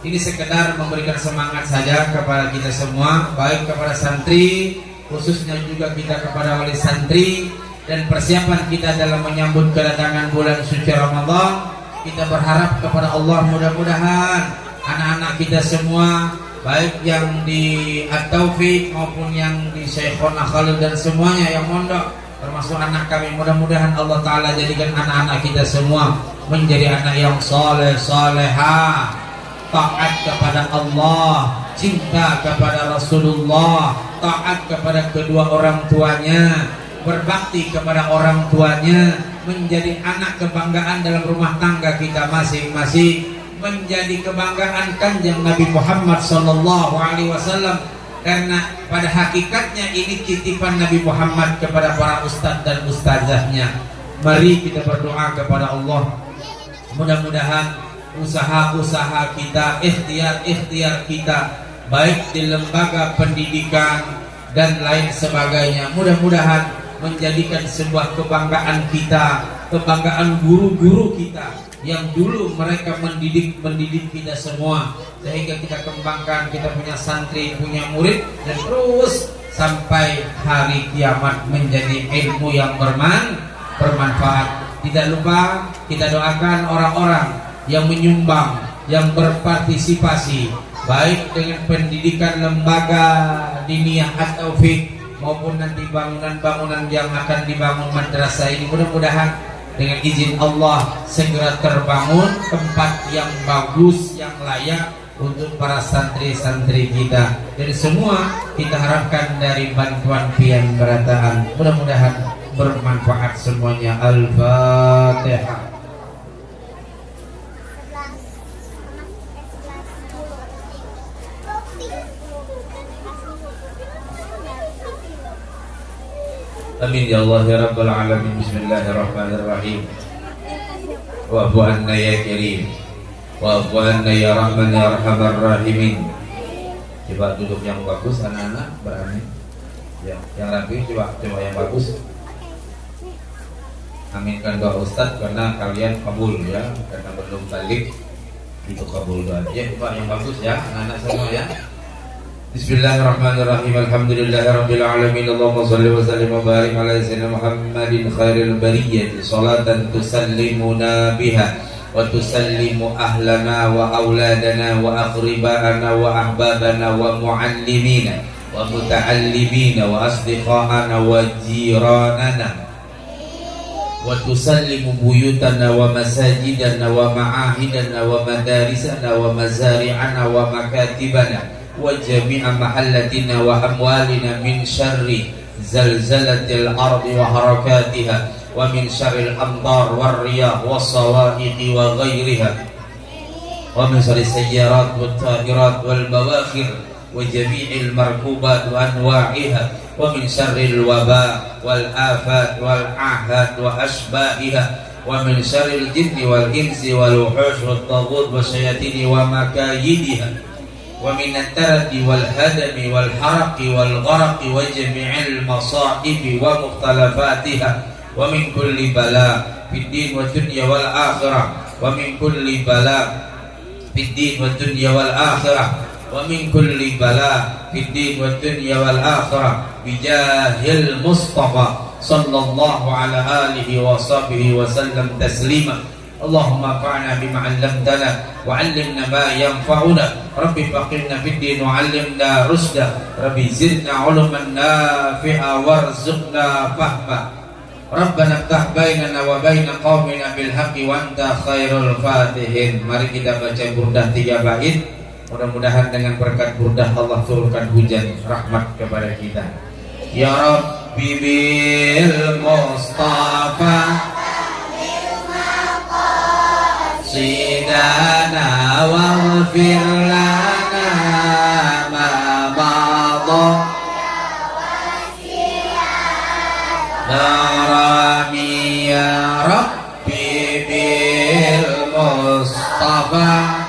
ini sekedar memberikan semangat saja kepada kita semua, baik kepada santri, khususnya juga kita kepada wali santri, dan persiapan kita dalam menyambut kedatangan bulan suci Ramadan. Kita berharap kepada Allah mudah-mudahan anak-anak kita semua, baik yang di At-Taufik maupun yang di Syekhona Khalil dan semuanya yang mondok, termasuk anak kami, mudah-mudahan Allah Ta'ala jadikan anak-anak kita semua menjadi anak yang soleh, soleha, taat kepada Allah, cinta kepada Rasulullah, taat kepada kedua orang tuanya, berbakti kepada orang tuanya, menjadi anak kebanggaan dalam rumah tangga kita masing-masing, menjadi kebanggaan kanjeng Nabi Muhammad SAW. Karena pada hakikatnya ini titipan Nabi Muhammad kepada para ustadz dan ustazahnya. Mari kita berdoa kepada Allah, mudah-mudahan usaha-usaha kita, ikhtiar kita, baik di lembaga pendidikan dan lain sebagainya, mudah-mudahan menjadikan sebuah kebanggaan kita, kebanggaan guru-guru kita yang dulu mereka mendidik kita semua, sehingga kita kembangkan, kita punya santri, punya murid, dan terus sampai hari kiamat menjadi ilmu yang bermanfaat. Tidak lupa kita doakan orang-orang yang menyumbang, yang berpartisipasi baik dengan pendidikan lembaga diniyah At-Taufik maupun nanti bangunan-bangunan yang akan dibangun madrasah ini. Mudah-mudahan dengan izin Allah segera terbangun tempat yang bagus, yang layak untuk para santri-santri kita. Dan semua kita harapkan dari bantuan pian berataan, mudah-mudahan bermanfaat semuanya. Al-Fatihah. Amin ya Allah ya Rabbal Alamin. Bismillahirrahmanirrahim. Wa'fu anna ya Karim, wa'fu anna ya Rahman ya Arhamar Rahimin. Coba duduk yang bagus anak-anak, berani ya, yang rapi, coba yang bagus. Aminkan doa Ustadz karena kalian kabul ya, karena belum balik itu kabul doa. Ya coba yang bagus ya anak-anak semua ya. Bismillahirrahmanirrahim. Alhamdulillahirabbil alamin. Allahumma shalli wa sallim wa barik ala sayyidina Muhammadin khairil bariyyah, salatan tusallimuna biha wa tusallimu ahlana wa auladana wa aqribana wa ahbabana wa muallimina wa muta'allimina wa asdiqana wa jiranana wa tusallimu buyutana wa masajidana wa ma'ahidana wa madarisana wa mazari'ana wa makatibana wa jami'a mahallatina wa amwalina min syarri zalzalatil ardi wa harakatiha wa min syarril amtar war riyah was sawa'iqi wa ghairiha wa min syarri sayyarat wat tahirat wal bawakhir wa jami'il markubat wa anwa'iha wa min syarril waba wal afat wal ahad wa asbahiha wa min syarril jinni wal insi wal wuhush wat taghut wa syayatini wa makayidiha wa min at-taradi wal hadami wal haraqi wal gharaqi wa jami'il masaibi wa mukhtalafatiha wa min kulli bala fid din wa dunya wal akhirah wa min kulli bala fid din wa dunya wal akhirah wa min kulli bala fid din wa dunya wal akhirah bi jahil mustafa sallallahu ala alihi wa sahbihi wa sallam taslima. Allahumma fa'na bima 'allamtana wa 'allimna ma yanfa'una. Rabbi faqihna fid din wa 'allimna rusda. Rabbi zidna 'uluman nafi'a warzuqna fahma. Rabbana ftah bainana wa baina qaumina bil haqqi wa anta khairul fatihin. Mari kita baca burdah 3 bait. Mudah-mudahan dengan berkat burdah Allah turunkan hujan rahmat kepada kita. Ya Rabbi bil Mustafa sidana waghfir lana ma madha Narami ya Rabbi bil Mustafa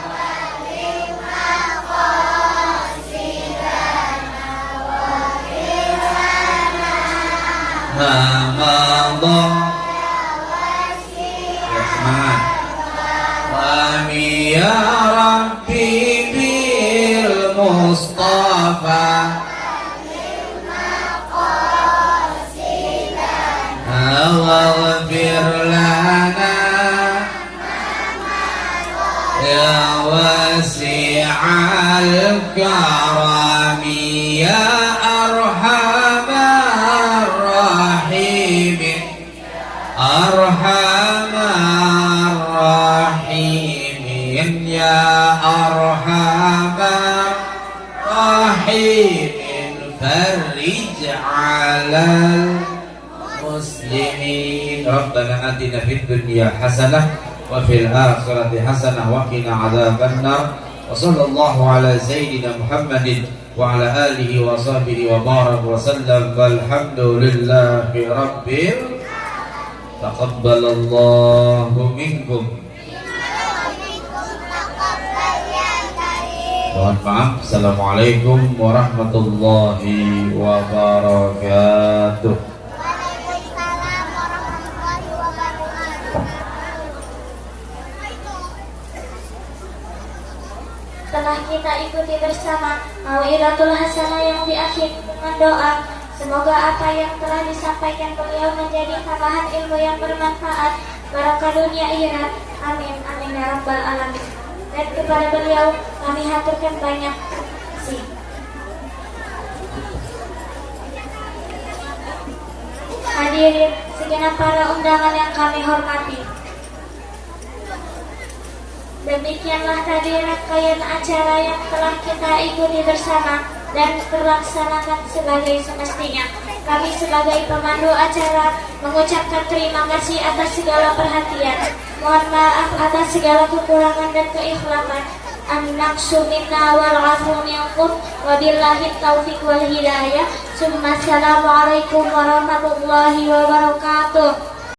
Mamadha. Ya, semangat. Narami ya Rabbi bil Mustafa waghfir lana ya wasi'al karami ya arhamar rahimin arhamar rahimin ya arhamar rahimin farij 'alal muslimin. Rabbana atina fid dunya hasanah wa fil akhirati hasanah wa qina adzabannar. Wa sallallahu ala sayyidina Muhammadin wa ala alihi wa sahbihi wa barak wa sallam. Walhamdulillahi rabbil taqabbalallahu minkum. Mohon maaf. Assalamualaikum warahmatullahi wabarakatuh. Setelah kita ikuti bersama mau'izatul hasanah yang diakhiri dengan doa, semoga apa yang telah disampaikan beliau menjadi tambahan ilmu yang bermanfaat barokah dunia akhirat. Amin amin ya rabbal alamin. Dan kepada beliau kami haturkan banyak terima kasih. Hadirin segenap para undangan yang kami hormati, demikianlah tadi rangkaian acara yang telah kita ikuti bersama dan terlaksanakan sebagai semestinya. Kami sebagai pemandu acara mengucapkan terima kasih atas segala perhatian. Mohon maaf atas segala kekurangan dan keikhlasan. An-naqsu minna wal 'afwu minkum wabillahi taufiq wal hidayah. Assalamualaikum warahmatullahi wabarakatuh.